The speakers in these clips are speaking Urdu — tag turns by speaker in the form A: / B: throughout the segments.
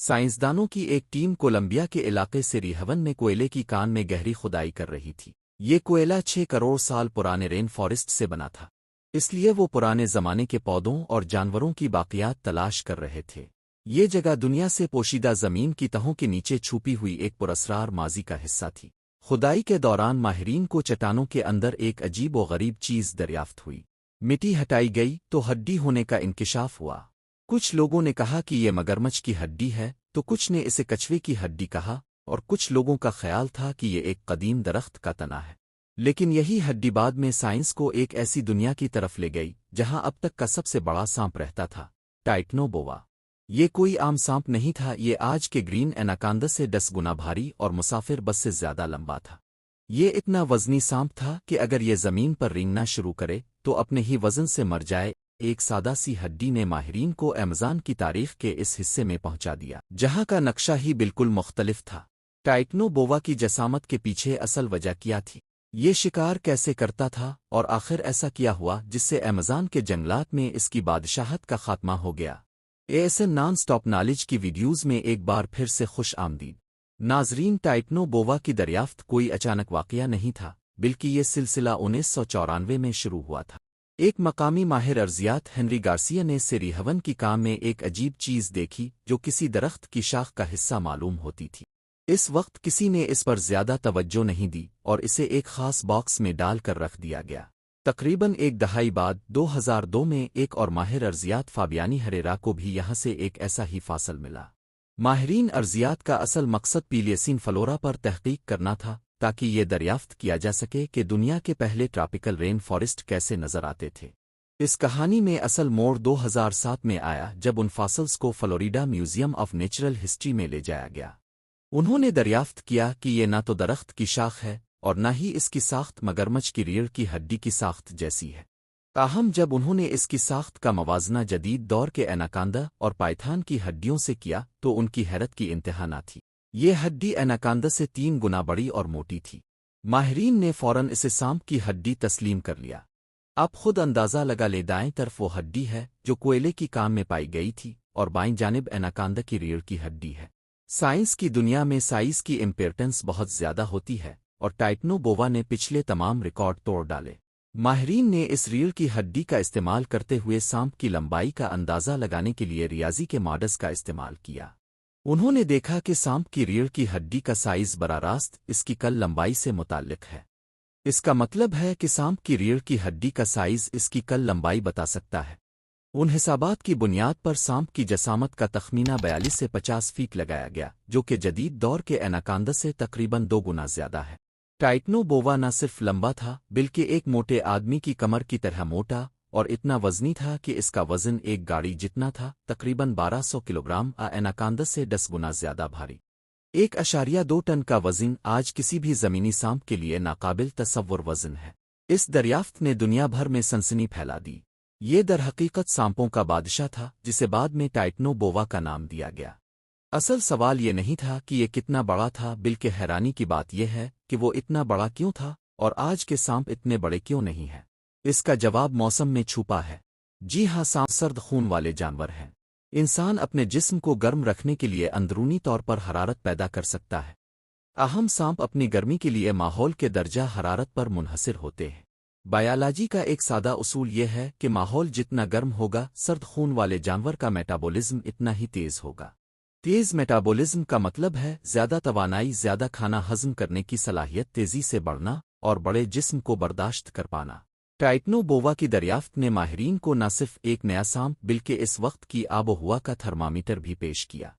A: سائنسدانوں کی ایک ٹیم کولمبیا کے علاقے سے ریہون میں کوئلے کی کان میں گہری کھدائی کر رہی تھی۔ یہ کوئلہ 6 کروڑ سال پرانے رین فارسٹ سے بنا تھا، اس لیے وہ پرانے زمانے کے پودوں اور جانوروں کی باقیات تلاش کر رہے تھے۔ یہ جگہ دنیا سے پوشیدہ زمین کی تہوں کے نیچے چھپی ہوئی ایک پراسرار ماضی کا حصہ تھی۔ کھدائی کے دوران ماہرین کو چٹانوں کے اندر ایک عجیب و غریب چیز دریافت ہوئی۔ مٹی ہٹائی گئی تو ہڈی ہونے کا انکشاف ہوا۔ کچھ لوگوں نے کہا کہ یہ مگرمچھ کی ہڈی ہے، تو کچھ نے اسے کچھوے کی ہڈی کہا، اور کچھ لوگوں کا خیال تھا کہ یہ ایک قدیم درخت کا تنا ہے۔ لیکن یہی ہڈی بعد میں سائنس کو ایک ایسی دنیا کی طرف لے گئی جہاں اب تک کا سب سے بڑا سانپ رہتا تھا، ٹائٹنو بووا۔ یہ کوئی عام سانپ نہیں تھا، یہ آج کے گرین ایناکاندا سے 10 گنا بھاری اور مسافر بس سے زیادہ لمبا تھا۔ یہ اتنا وزنی سانپ تھا کہ اگر یہ زمین پر رینگنا شروع کرے تو اپنے ہی وزن سے مر جائے۔ ایک سادہ سی ہڈی نے ماہرین کو ایمیزون کی تاریخ کے اس حصے میں پہنچا دیا جہاں کا نقشہ ہی بالکل مختلف تھا۔ ٹائٹنو بووا کی جسامت کے پیچھے اصل وجہ کیا تھی؟ یہ شکار کیسے کرتا تھا اور آخر ایسا کیا ہوا جس سے ایمیزون کے جنگلات میں اس کی بادشاہت کا خاتمہ ہو گیا؟ ایسے نان سٹاپ نالج کی ویڈیوز میں ایک بار پھر سے خوش آمدید۔ ناظرین، ٹائٹنو بووا کی دریافت کوئی اچانک واقعہ نہیں تھا، بلکہ یہ سلسلہ 1994 میں شروع ہوا تھا۔ ایک مقامی ماہر ارضیات ہنری گارسیا نے ریہون کی کان میں ایک عجیب چیز دیکھی جو کسی درخت کی شاخ کا حصہ معلوم ہوتی تھی۔ اس وقت کسی نے اس پر زیادہ توجہ نہیں دی اور اسے ایک خاص باکس میں ڈال کر رکھ دیا گیا۔ تقریباً ایک دہائی بعد 2002 میں ایک اور ماہر ارضیات فابیانی ہریرا کو بھی یہاں سے ایک ایسا ہی فاصل ملا۔ ماہرین ارضیات کا اصل مقصد پیلیسین فلورا پر تحقیق کرنا تھا تاکہ یہ دریافت کیا جا سکے کہ دنیا کے پہلے ٹراپیکل رین فارسٹ کیسے نظر آتے تھے۔ اس کہانی میں اصل موڑ 2007 میں آیا جب ان فاسلز کو Florida museum of natural history میں لے جایا گیا۔ انہوں نے دریافت کیا کہ یہ نہ تو درخت کی شاخ ہے اور نہ ہی اس کی ساخت مگرمچھ کی ریڑھ کی ہڈی کی ساخت جیسی ہے۔ تاہم جب انہوں نے اس کی ساخت کا موازنہ جدید دور کے ایناکاندا اور پائتھان کی ہڈیوں سے کیا تو ان کی حیرت کی انتہا نہ تھی۔ یہ ہڈی ایناکاندا سے 3 گنا بڑی اور موٹی تھی۔ ماہرین نے فوراً اسے سانپ کی ہڈی تسلیم کر لیا۔ آپ خود اندازہ لگا لیں، دائیں طرف وہ ہڈی ہے جو کوئلے کی کان میں پائی گئی تھی اور بائیں جانب ایناکاندا کی ریڑھ کی ہڈی ہے۔ سائنس کی دنیا میں سائز کی امپورٹنس بہت زیادہ ہوتی ہے اور ٹائٹنو بووا نے پچھلے تمام ریکارڈ توڑ ڈالے۔ ماہرین نے اس ریڑھ کی ہڈی کا استعمال کرتے ہوئے سانپ کی لمبائی کا اندازہ لگانے کے لیے ریاضی کے ماڈلز کا استعمال کیا۔ انہوں نے دیکھا کہ سانپ کی ریڑھ کی ہڈی کا سائز براہ راست اس کی کل لمبائی سے متعلق ہے۔ اس کا مطلب ہے کہ سانپ کی ریڑھ کی ہڈی کا سائز اس کی کل لمبائی بتا سکتا ہے۔ ان حسابات کی بنیاد پر سانپ کی جسامت کا تخمینہ 42 سے 50 فیٹ لگایا گیا، جو کہ جدید دور کے ایناکاندا سے تقریباً 2 گنا زیادہ ہے۔ ٹائٹنو بووا نہ صرف لمبا تھا بلکہ ایک موٹے آدمی کی کمر کی طرح موٹا اور اتنا وزنی تھا کہ اس کا وزن ایک گاڑی جتنا تھا، تقریباً 1200 کلوگرام۔ ایناکاندا سے 10 گنا زیادہ بھاری۔ 1.2 ٹن کا وزن آج کسی بھی زمینی سانپ کے لیے ناقابل تصور وزن ہے۔ اس دریافت نے دنیا بھر میں سنسنی پھیلا دی۔ یہ در حقیقت سانپوں کا بادشاہ تھا جسے بعد میں ٹائٹنو بووا کا نام دیا گیا۔ اصل سوال یہ نہیں تھا کہ یہ کتنا بڑا تھا، بلکہ حیرانی کی بات یہ ہے کہ وہ اتنا بڑا کیوں تھا اور آج کے سانپ اتنے بڑے کیوں نہیں ہیں۔ اس کا جواب موسم میں چھپا ہے۔ جی ہاں، سانپ سرد خون والے جانور ہیں۔ انسان اپنے جسم کو گرم رکھنے کے لیے اندرونی طور پر حرارت پیدا کر سکتا ہے۔ اہم سانپ اپنی گرمی کے لیے ماحول کے درجہ حرارت پر منحصر ہوتے ہیں۔ بایولوجی کا ایک سادہ اصول یہ ہے کہ ماحول جتنا گرم ہوگا، سرد خون والے جانور کا میٹابولزم اتنا ہی تیز ہوگا۔ تیز میٹابولزم کا مطلب ہے زیادہ توانائی، زیادہ کھانا ہضم کرنے کی صلاحیت تیزی سے بڑھنا اور بڑے جسم کو برداشت کر پانا۔ ٹائٹنو بووا کی دریافت نے ماہرین کو نہ صرف ایک نیا سانپ بلکہ اس وقت کی آب و ہوا کا تھرمامیٹر بھی پیش کیا۔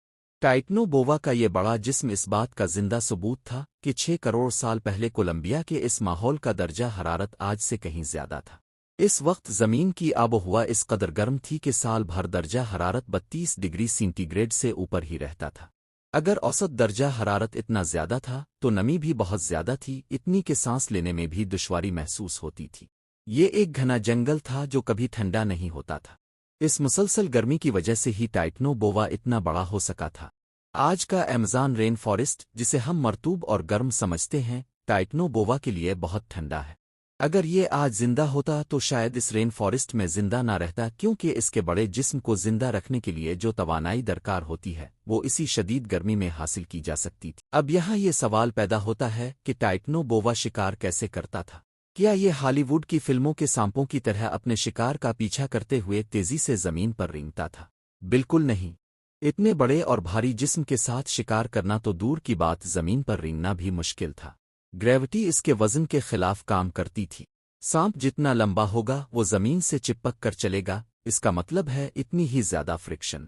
A: ٹائٹنو بووا کا یہ بڑا جسم اس بات کا زندہ ثبوت تھا کہ 6 کروڑ سال پہلے کولمبیا کے اس ماحول کا درجہ حرارت آج سے کہیں زیادہ تھا۔ اس وقت زمین کی آب و ہوا اس قدر گرم تھی کہ سال بھر درجہ حرارت 32 ڈگری سینٹی گریڈ سے اوپر ہی رہتا تھا۔ اگر اوسط درجہ حرارت اتنا زیادہ تھا تو نمی بھی بہت زیادہ تھی، اتنی کہ سانس لینے میں بھی دشواری محسوس ہوتی تھی۔ یہ ایک گھنا جنگل تھا جو کبھی ٹھنڈا نہیں ہوتا تھا۔ اس مسلسل گرمی کی وجہ سے ہی ٹائٹنو بووا اتنا بڑا ہو سکا تھا۔ آج کا ایمیزون رین فارسٹ، جسے ہم مرطوب اور گرم سمجھتے ہیں، ٹائٹنو بووا کے لیے بہت ٹھنڈا ہے۔ اگر یہ آج زندہ ہوتا تو شاید اس رین فارسٹ میں زندہ نہ رہتا، کیونکہ اس کے بڑے جسم کو زندہ رکھنے کے لیے جو توانائی درکار ہوتی ہے وہ اسی شدید گرمی میں حاصل کی جا سکتی تھی۔ اب یہاں یہ سوال پیدا ہوتا ہے کہ ٹائٹنو بووا شکار کیسے کرتا تھا؟ کیا یہ ہالی ووڈ کی فلموں کے سانپوں کی طرح اپنے شکار کا پیچھا کرتے ہوئے تیزی سے زمین پر رینگتا تھا؟ بالکل نہیں۔ اتنے بڑے اور بھاری جسم کے ساتھ شکار کرنا تو دور کی بات، زمین پر رینگنا بھی مشکل تھا۔ گریوٹی اس کے وزن کے خلاف کام کرتی تھی۔ سانپ جتنا لمبا ہوگا وہ زمین سے چپک کر چلے گا، اس کا مطلب ہے اتنی ہی زیادہ فرکشن۔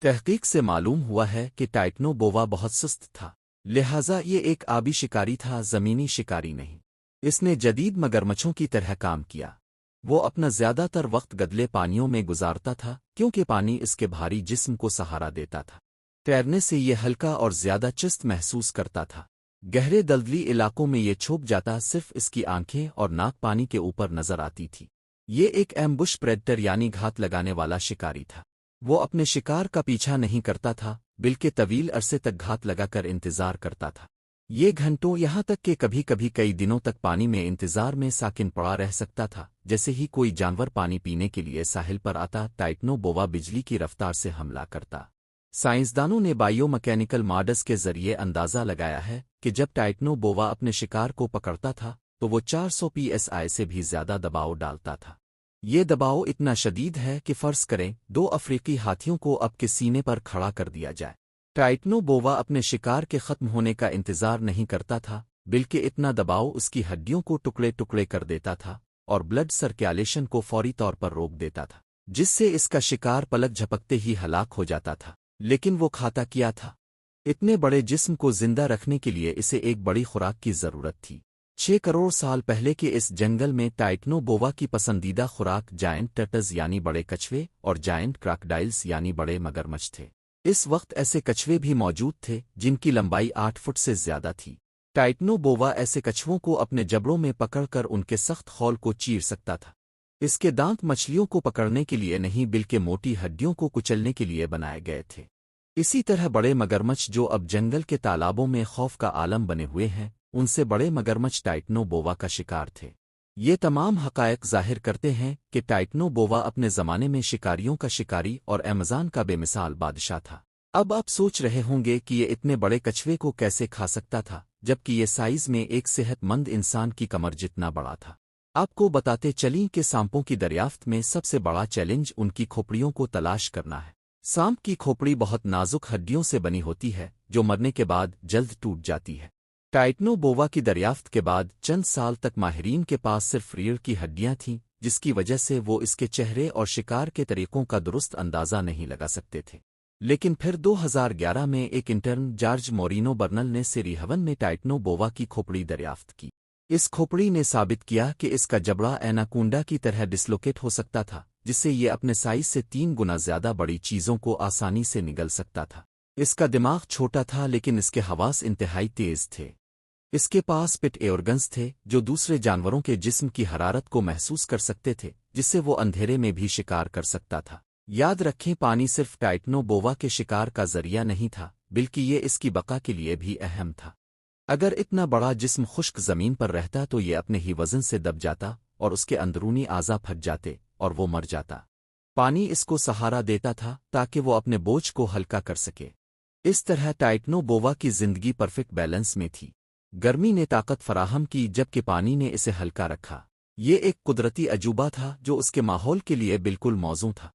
A: تحقیق سے معلوم ہوا ہے کہ ٹائٹنو بووا بہت سست تھا، لہٰذا یہ ایک آبی شکاری تھا، زمینی شکاری نہیں۔ اس نے جدید مگرمچھوں کی طرح کام کیا۔ وہ اپنا زیادہ تر وقت گدلے پانیوں میں گزارتا تھا، کیونکہ پانی اس کے بھاری جسم کو سہارا دیتا تھا۔ تیرنے سے یہ ہلکا اور زیادہ چست محسوس کرتا تھا۔ گہرے دلدلی علاقوں میں یہ چھپ جاتا، صرف اس کی آنکھیں اور ناک پانی کے اوپر نظر آتی تھی۔ یہ ایک ایمبوش پریڈیٹر یعنی گھات لگانے والا شکاری تھا۔ وہ اپنے شکار کا پیچھا نہیں کرتا تھا، بلکہ طویل عرصے تک گھات لگا کر انتظار کرتا تھا۔ یہ گھنٹوں، یہاں تک کہ کبھی کبھی کئی دنوں تک پانی میں انتظار میں ساکن پڑا رہ سکتا تھا۔ جیسے ہی کوئی جانور پانی پینے کے لیے ساحل پر آتا، ٹائٹنو بووا بجلی کی رفتار سے حملہ کرتا۔ سائنسدانوں نے بائیو مکینیکل ماڈلز کے ذریعے اندازہ لگایا ہے کہ جب ٹائٹنو بووا اپنے شکار کو پکڑتا تھا تو وہ 400 PSI سے بھی زیادہ دباؤ ڈالتا تھا۔ یہ دباؤ اتنا شدید ہے کہ فرض کریں 2 افریقی ہاتھیوں کو اب کے سینے پر کھڑا کر دیا جائے۔ ٹائٹنو بووا اپنے شکار کے ختم ہونے کا انتظار نہیں کرتا تھا، بلکہ اتنا دباؤ اس کی ہڈیوں کو ٹکڑے ٹکڑے کر دیتا تھا اور بلڈ سرکیولیشن کو فوری طور پر روک دیتا تھا، جس سے اس کا شکار پلک جھپکتے ہی ہلاک ہو جاتا تھا۔ لیکن وہ کھاتا کیا تھا؟ اتنے بڑے جسم کو زندہ رکھنے کے لیے اسے ایک بڑی خوراک کی ضرورت تھی۔ 6 کروڑ سال پہلے کے اس جنگل میں ٹائٹنو بووا کی پسندیدہ خوراک جائنٹ ٹرٹلز یعنی بڑے کچھوے اور جائنٹ کراکوڈائلز یعنی بڑے مگرمچھ تھے۔ اس وقت ایسے کچھوے بھی موجود تھے جن کی لمبائی 8 فٹ سے زیادہ تھی۔ ٹائٹنو بووا ایسے کچھووں کو اپنے جبڑوں میں پکڑ کر ان کے سخت خول کو چیر سکتا تھا۔ اس کے دانت مچھلیوں کو پکڑنے کے لیے نہیں بلکہ موٹی ہڈیوں کو کچلنے کے لیے بنائے گئے تھے۔ اسی طرح بڑے مگرمچھ جو اب جنگل کے تالابوں میں خوف کا عالم بنے ہوئے ہیں، ان سے بڑے مگرمچھ ٹائٹنو بووا کا شکار تھے۔ یہ تمام حقائق ظاہر کرتے ہیں کہ ٹائٹنو بووا اپنے زمانے میں شکاریوں کا شکاری اور ایمیزون کا بے مثال بادشاہ تھا۔ اب آپ سوچ رہے ہوں گے کہ یہ اتنے بڑے کچھوے کو کیسے کھا سکتا تھا، جبکہ یہ سائز میں ایک صحت مند انسان کی کمر جتنا بڑا تھا۔ آپ کو بتاتے چلیں کہ سانپوں کی دریافت میں سب سے بڑا چیلنج ان کی کھوپڑیوں کو تلاش کرنا ہے۔ سانپ کی کھوپڑی بہت نازک ہڈیوں سے بنی ہوتی ہے جو مرنے کے بعد جلد ٹوٹ جاتی ہے۔ ٹائٹنو بووا کی دریافت کے بعد چند سال تک ماہرین کے پاس صرف ریڑھ کی ہڈیاں تھیں، جس کی وجہ سے وہ اس کے چہرے اور شکار کے طریقوں کا درست اندازہ نہیں لگا سکتے تھے۔ لیکن پھر 2011 میں ایک انٹرن جارج مورینو برنل نے سری ہون میں ٹائٹنو بووا کی کھوپڑی دریافت کی۔ اس کھوپڑی نے ثابت کیا کہ اس کا جبڑا ایناکونڈا کی طرح ڈسلوکیٹ ہو سکتا تھا، جس سے یہ اپنے سائز سے 3 گنا زیادہ بڑی چیزوں کو آسانی سے نگل سکتا تھا۔ اس کا دماغ چھوٹا تھا لیکن اس کے حواس انتہائی تیز تھے۔ اس کے پاس پٹ ایورگنز تھے جو دوسرے جانوروں کے جسم کی حرارت کو محسوس کر سکتے تھے، جس سے وہ اندھیرے میں بھی شکار کر سکتا تھا۔ یاد رکھیں، پانی صرف ٹائٹنو بووا کے شکار کا ذریعہ نہیں تھا، بلکہ یہ اس کی بقا کے لیے بھی اہم تھا۔ اگر اتنا بڑا جسم خشک زمین پر رہتا تو یہ اپنے ہی وزن سے دب جاتا اور اس کے اندرونی اعضاء پھٹ جاتے اور وہ مر جاتا۔ پانی اس کو سہارا دیتا تھا تاکہ وہ اپنے بوجھ کو ہلکا کر سکے۔ اس طرح ٹائٹنو بووا کی زندگی پرفیکٹ بیلنس میں تھی۔ گرمی نے طاقت فراہم کی جبکہ پانی نے اسے ہلکا رکھا۔ یہ ایک قدرتی عجوبہ تھا جو اس کے ماحول کے لیے بالکل موزوں تھا۔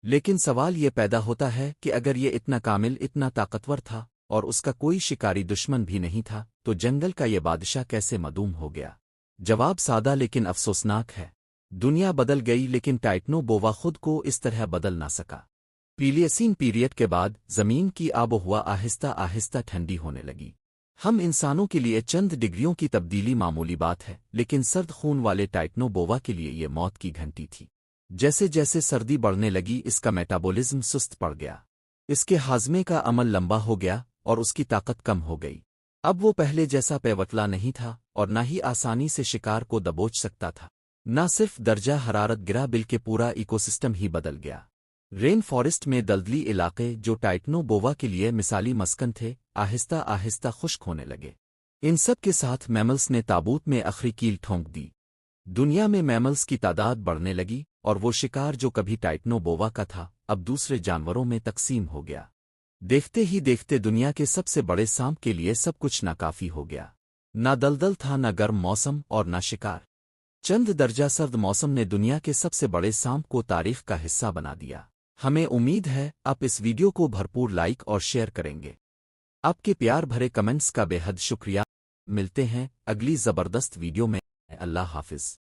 A: لیکن سوال یہ پیدا ہوتا ہے کہ اگر یہ اتنا کامل، اتنا طاقتور تھا اور اس کا کوئی شکاری دشمن بھی نہیں تھا، تو جنگل کا یہ بادشاہ کیسے معدوم ہو گیا؟ جواب سادہ لیکن افسوسناک ہے۔ دنیا بدل گئی لیکن ٹائٹنو بووا خود کو اس طرح بدل نہ سکا۔ پلیسین پیریڈ کے بعد زمین کی آب و ہوا آہستہ آہستہ ٹھنڈی ہونے لگی۔ ہم انسانوں کے لیے چند ڈگریوں کی تبدیلی معمولی بات ہے، لیکن سرد خون والے ٹائٹنو بووا کے لیے یہ موت کی گھنٹی تھی۔ جیسے جیسے سردی بڑھنے لگی، اس کا میٹابولزم سست پڑ گیا، اس کے ہاضمے کا عمل لمبا ہو گیا اور اس کی طاقت کم ہو گئی۔ اب وہ پہلے جیسا پیوٹلا نہیں تھا اور نہ ہی آسانی سے شکار کو دبوچ سکتا تھا۔ نہ صرف درجہ حرارت گرا بلکہ پورا ایکوسسٹم ہی بدل گیا۔ رین فارسٹ میں دلدلی علاقے جو ٹائٹنو بووا کے لیے مثالی مسکن تھے، آہستہ آہستہ خشک ہونے لگے۔ ان سب کے ساتھ میملز نے تابوت میں آخری کیل ٹھونک دی۔ دنیا میں میملز کی تعداد بڑھنے لگی اور وہ شکار جو کبھی ٹائٹنو بووا کا تھا اب دوسرے جانوروں میں تقسیم ہو گیا۔ دیکھتے ہی دیکھتے دنیا کے سب سے بڑے سانپ کے لیے سب کچھ ناکافی ہو گیا۔ نہ دلدل تھا، نہ گرم موسم اور نہ شکار۔ چند درجہ سرد موسم نے دنیا کے سب سے بڑے سانپ کو تاریخ کا حصہ بنا دیا۔ ہمیں امید ہے آپ اس ویڈیو کو بھرپور لائک اور شیئر کریں گے۔ آپ کے پیار بھرے کمنٹس کا بے حد شکریہ۔ ملتے ہیں اگلی زبردست ویڈیو میں۔ اللہ حافظ۔